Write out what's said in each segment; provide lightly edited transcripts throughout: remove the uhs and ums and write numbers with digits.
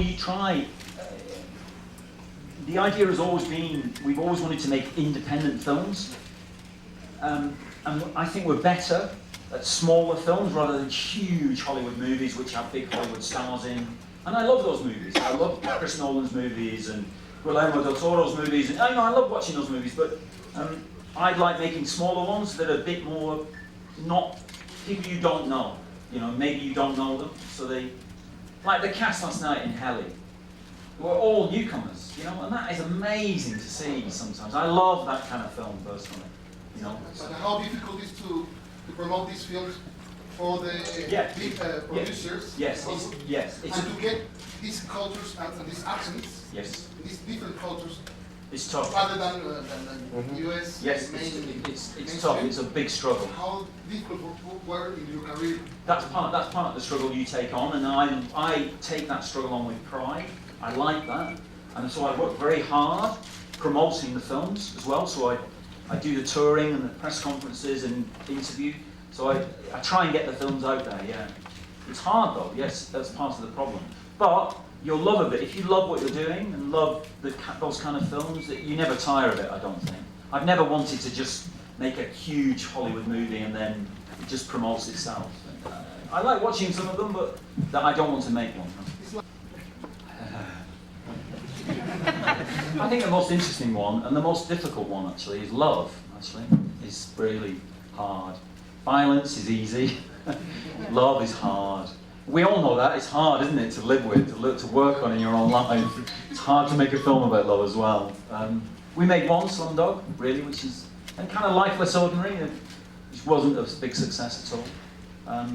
you try. The idea has always been, we've always wanted to make independent films, and I think we're better at smaller films rather than huge Hollywood movies which have big Hollywood stars in. And I love those movies. I love Chris Nolan's movies and Guillermo del Toro's movies. And I love watching those movies, but I'd like making smaller ones that are a bit more, not people you don't know. You know, maybe you don't know them, so they, like the cast last night in Heli, were all newcomers, you know, and that is amazing to see sometimes. I love that kind of film personally, you know. But how difficult is to promote these films for the big producers? Yes. And to get these cultures and these accents, yes, these different cultures, it's tough. rather than US. Yes, it's tough. It's a big struggle. How difficult were in your career? That's part of the struggle you take on, and I take that struggle on with pride. I like that, and so I work very hard promoting the films as well. So I do the touring and the press conferences and interview. So I try and get the films out there. Yeah, it's hard though. Yes, that's part of the problem. But you'll love it if you love what you're doing and love those kind of films. That you never tire of it. I don't think. I've never wanted to just make a huge Hollywood movie and then it just promotes itself. I like watching some of them, but that I don't want to make one. I think the most interesting one, and the most difficult one actually, is love, actually. It's really hard. Violence is easy. Love is hard. We all know that. It's hard, isn't it, to live with, to work on in your own life. It's hard to make a film about love as well. We made one, Slumdog, really, which is and kind of lifeless ordinary, which wasn't a big success at all.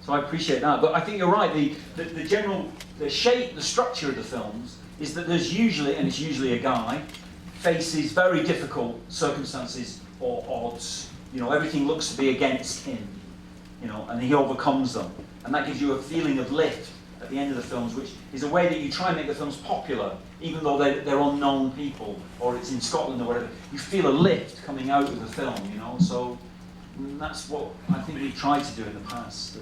So I appreciate that. But I think you're right. The general, the shape, the structure of the films is that there's usually, and it's usually a guy, faces very difficult circumstances or odds. You know, everything looks to be against him, you know, and he overcomes them. And that gives you a feeling of lift at the end of the films, which is a way that you try and make the films popular, even though they're unknown people, or it's in Scotland or whatever. You feel a lift coming out of the film, you know, so that's what I think we've tried to do in the past.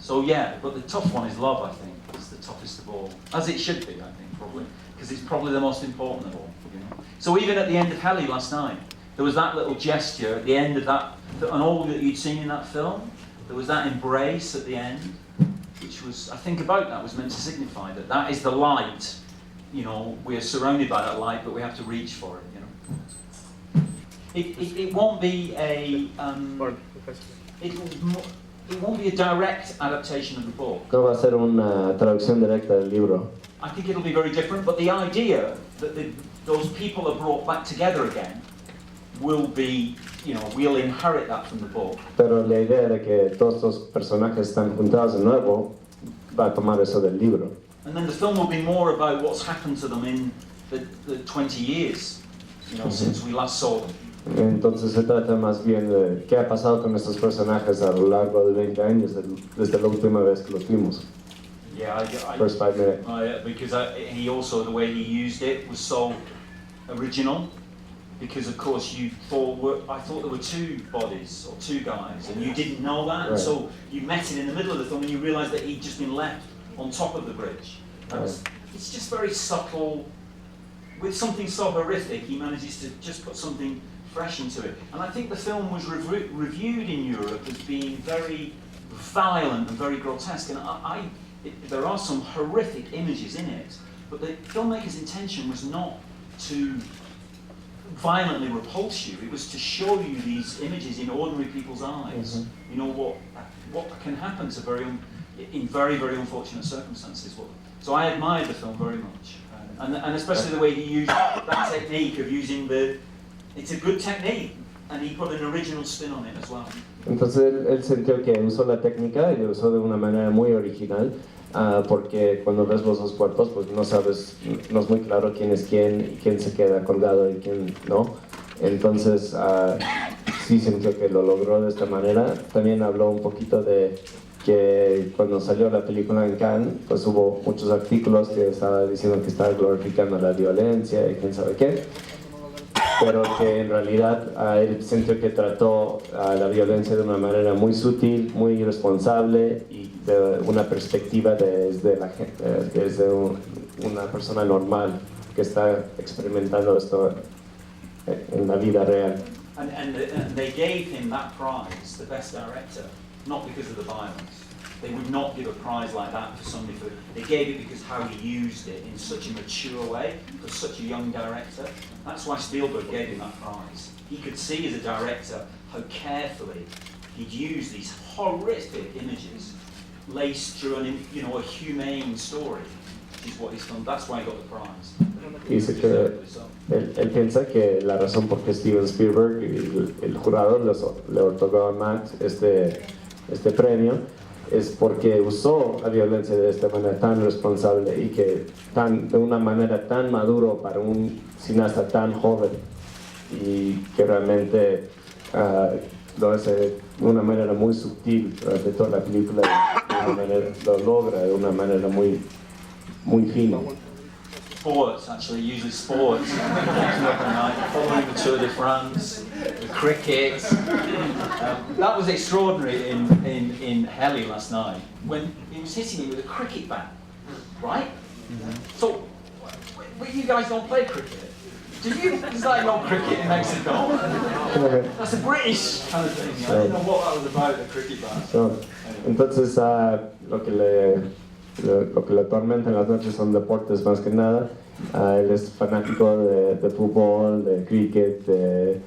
So yeah, but the tough one is love, I think. It's the toughest of all. As it should be, I think, probably. Because it's probably the most important of all, you know. So even at the end of Heli last night, there was that little gesture at the end of that, and all that you'd seen in that film, there was that embrace at the end, which was, I think about that, was meant to signify that that is the light, you know, we're surrounded by that light, but we have to reach for it, you know. It won't be a, it won't be a direct adaptation of the book. No va a ser una traducción directa del libro. I think it'll be very different, but the idea that those people are brought back together again will be, you know, we'll inherit that from the book. Pero la idea de que todos estos personajes están juntados de nuevo va a tomar eso del libro. And then the film will be more about what's happened to them in the 20 years, you know, since we last saw them. Entonces se trata más bien de qué ha pasado con estos personajes a lo largo de 20 años, desde la última vez que los vimos. Yeah, First 5 minutes. Because he also, the way he used it was so original. Because of course I thought there were two bodies or two guys, and you didn't know that, and so you met it in the middle of the film, and you realised that he'd just been left on top of the bridge. It's just very subtle. With something so horrific, he manages to just put something fresh into it. And I think the film was reviewed in Europe as being very violent and very grotesque. And there are some horrific images in it, but the filmmaker's intention was not to violently repulse you. It was to show you these images in ordinary people's eyes. Mm-hmm. You know what can happen to in very, very unfortunate circumstances. So I admired the film very much, and especially the way he used that technique of using it's a good technique, and he put an original spin on it as well. Entonces él sintió que usó la técnica y lo usó de una manera muy original, porque cuando ves los dos cuerpos, pues no sabes, no es muy claro quién es quién y quién se queda colgado y quién no. Entonces sí sintió que lo logró de esta manera. También habló un poquito de que cuando salió la película en Cannes, pues hubo muchos artículos que estaban diciendo que estaba glorificando la violencia y quién sabe qué. pero que en realidad él sintió que trató la violencia de una manera muy sutil, muy responsable y de una perspectiva desde una persona normal que está experimentando esto en la vida real. And they gave him that prize, the best director, not because of the violence. They would not give a prize like that for somebody. They gave it because how he used it in such a mature way for such a young director. That's why Spielberg gave him that prize. He could see as a director how carefully he'd use these horrific images laced through a humane story, which is what he's done. That's why he got the prize. Dice que él piensa que la razón por qué Steven Spielberg y el jurado le otorgó a Max este premio es porque usó la violencia de esta manera tan responsable y que de una manera tan maduro para un cineasta tan joven, y que realmente lo hace de una manera muy sutil durante toda la película, lo logra de una manera muy fina. Sports, actually, usually sports. Following the Tour de France, the cricket. That was extraordinary in Heli last night when he was hitting me with a cricket bat, right? So, you guys don't play cricket? Do you? Is that not cricket in Mexico? That's a British kind of thing. I didn't know what that was about, the cricket bat. Entonces, lo que le atormenta en las noches son deportes más que nada. Él es fanático de fútbol, de cricket, de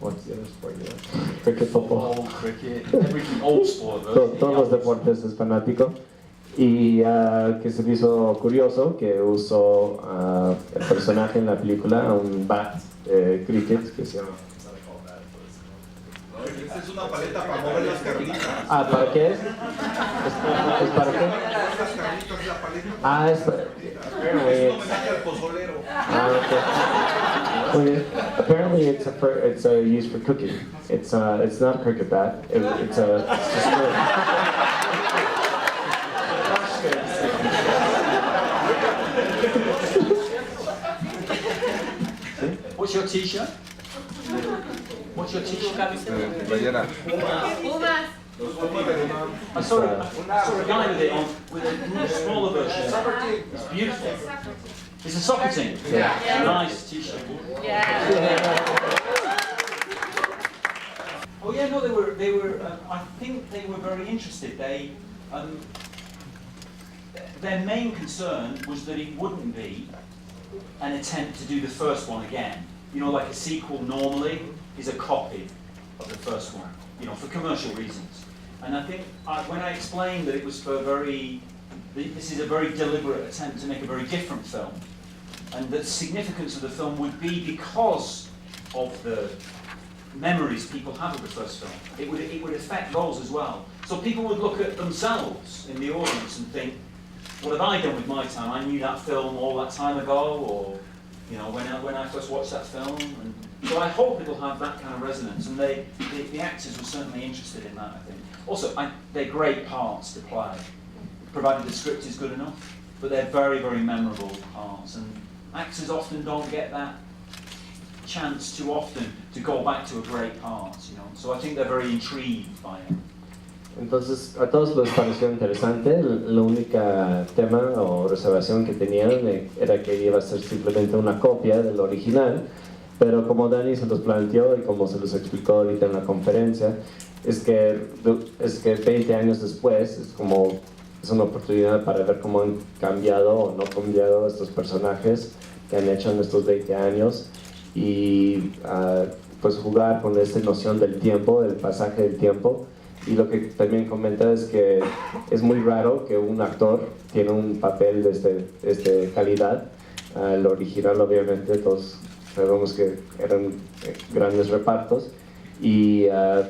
what's the other sport? Cricket, football. Cricket, everything, old sport. Todos los deportes es fanático. Y que se me hizo curioso que usó el personaje en la película, un bat de cricket que se llama. Esta es una paleta para mover las carnitas. ¿Para qué es? ¿Es para qué? Las carnitas de la paleta. Es para... Es un homenaje al pozolero. Okay. Apparently it's used for cooking. It's not a cricket bat. It's just What's your t-shirt? What's your t-shirt? I saw a guy with it on with a smaller version. It's beautiful. It's a soccer team. Yeah. Nice t-shirt. Oh yeah, no, they were. I think they were very interested. Their main concern was that it wouldn't be an attempt to do the first one again. You know, like a sequel normally is a copy of the first one, you know, for commercial reasons. And I think when I explained that it was this is a very deliberate attempt to make a very different film, and the significance of the film would be because of the memories people have of the first film. It would affect those as well. So people would look at themselves in the audience and think, what have I done with my time? I knew that film all that time ago, or you know, when I first watched that film. And so I hope it'll have that kind of resonance, and the actors were certainly interested in that, I think. Also, they're great parts to play, provided the script is good enough, but they're very, very memorable parts, and actors often don't get that chance too often to go back to a great part, you know. So I think they're very intrigued by it. Entonces, a todos les pareció interesante. La única tema o reservación que tenían era que iba a ser simplemente una copia del original, pero como Dani se los planteó y como se los explicó ahorita en la conferencia, es que 20 años después es una oportunidad para ver cómo han cambiado o no cambiado estos personajes que han hecho en estos 20 años y pues jugar con esta noción del tiempo, del pasaje del tiempo. Y lo que también comenta es que es muy raro que un actor tiene un papel de esta calidad. El original, obviamente, todos sabemos que eran grandes repartos, y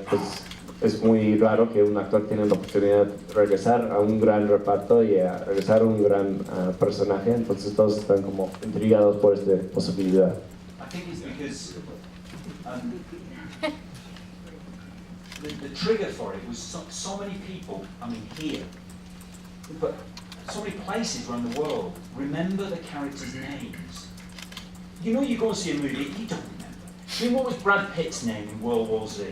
pues es muy raro que un actor tiene la oportunidad de regresar a un gran reparto y a regresar a un gran personaje. Entonces todos están como intrigados por esta posibilidad. I think it's because the trigger for it was so many people, I mean here, but so many places around the world remember the characters' names. you know you go and see a movie, you don't remember. I mean, what was Brad Pitt's name in World War Z?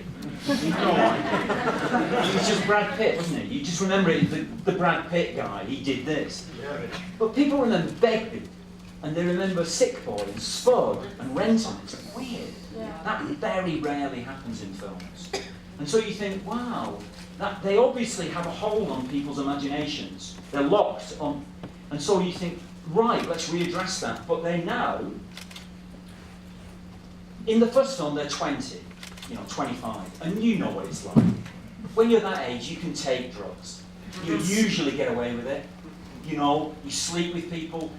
You've no idea. He was just Brad Pitt, wasn't he? You just remember it, the Brad Pitt guy, he did this. But people remember Begbie, and they remember Sick Boy and Spud and Renton. It's weird. That very rarely happens in films. And so you think, wow, that they obviously have a hold on people's imaginations. They're locked on, and so you think, right, let's readdress that. But they know, in the first film, they're 20, 25, and you know what it's like. When you're that age, you can take drugs. You usually get away with it. You sleep with people.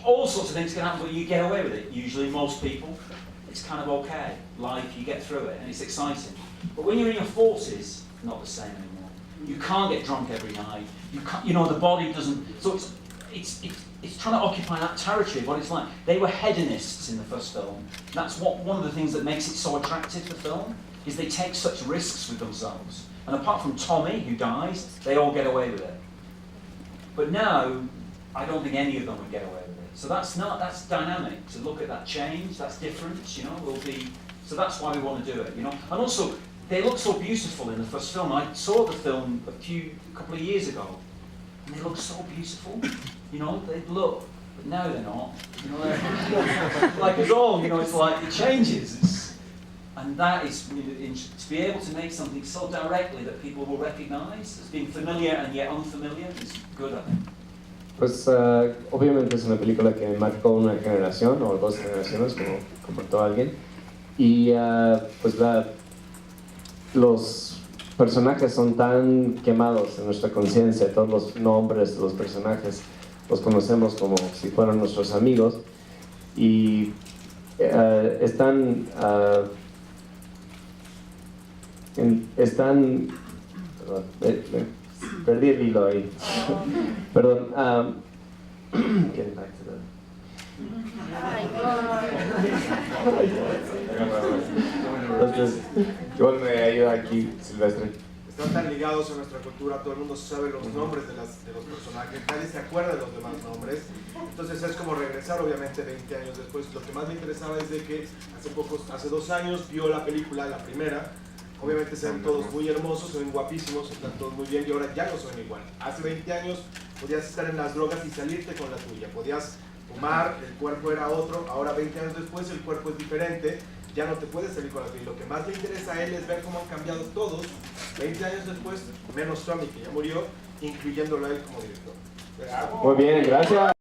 All sorts of things can happen, but you get away with it. Usually, most people, it's kind of okay. Life, you get through it, and it's exciting. But when you're in your 40s, not the same anymore. You can't get drunk every night. You can't, the body doesn't. So it's trying to occupy that territory of what it's like. They were hedonists in the first film. That's one of the things that makes it so attractive, the film, is they take such risks with themselves. And apart from Tommy, who dies, they all get away with it. But now, I don't think any of them would get away with it. So that's dynamic. To look at that change, that's different, so that's why we want to do it, And also, they look so beautiful in the first film. I saw the film a couple of years ago, and they look so beautiful. They look, but now they're not. Like us all, it's like it changes. And that is, to be able to make something so directly that people will recognise as being familiar and yet unfamiliar is good, I think. Pues obviamente es una película que marcó una generación o dos generaciones, como comentó alguien. Y pues los personajes son tan quemados en nuestra conciencia, todos los nombres de los personajes los conocemos como si fueran nuestros amigos y están perdí el hilo ahí. Perdón. Getting back to the... Entonces, igual me ayuda aquí, Silvestre. Están tan ligados a nuestra cultura, todo el mundo sabe los nombres de los personajes, nadie se acuerda de los demás nombres. Entonces es como regresar, obviamente, 20 años después. Lo que más me interesaba es de que hace 2 años vio la película, la primera. Obviamente se ven todos muy hermosos, se ven guapísimos, están todos muy bien y ahora ya no son igual. Hace 20 años podías estar en las drogas y salirte con la tuya, podías fumar, el cuerpo era otro, ahora 20 años después el cuerpo es diferente, ya no te puedes salir con la tuya. Lo que más le interesa a él es ver cómo han cambiado todos, 20 años después, menos Tommy, que ya murió, incluyéndolo a él como director. Muy bien, gracias.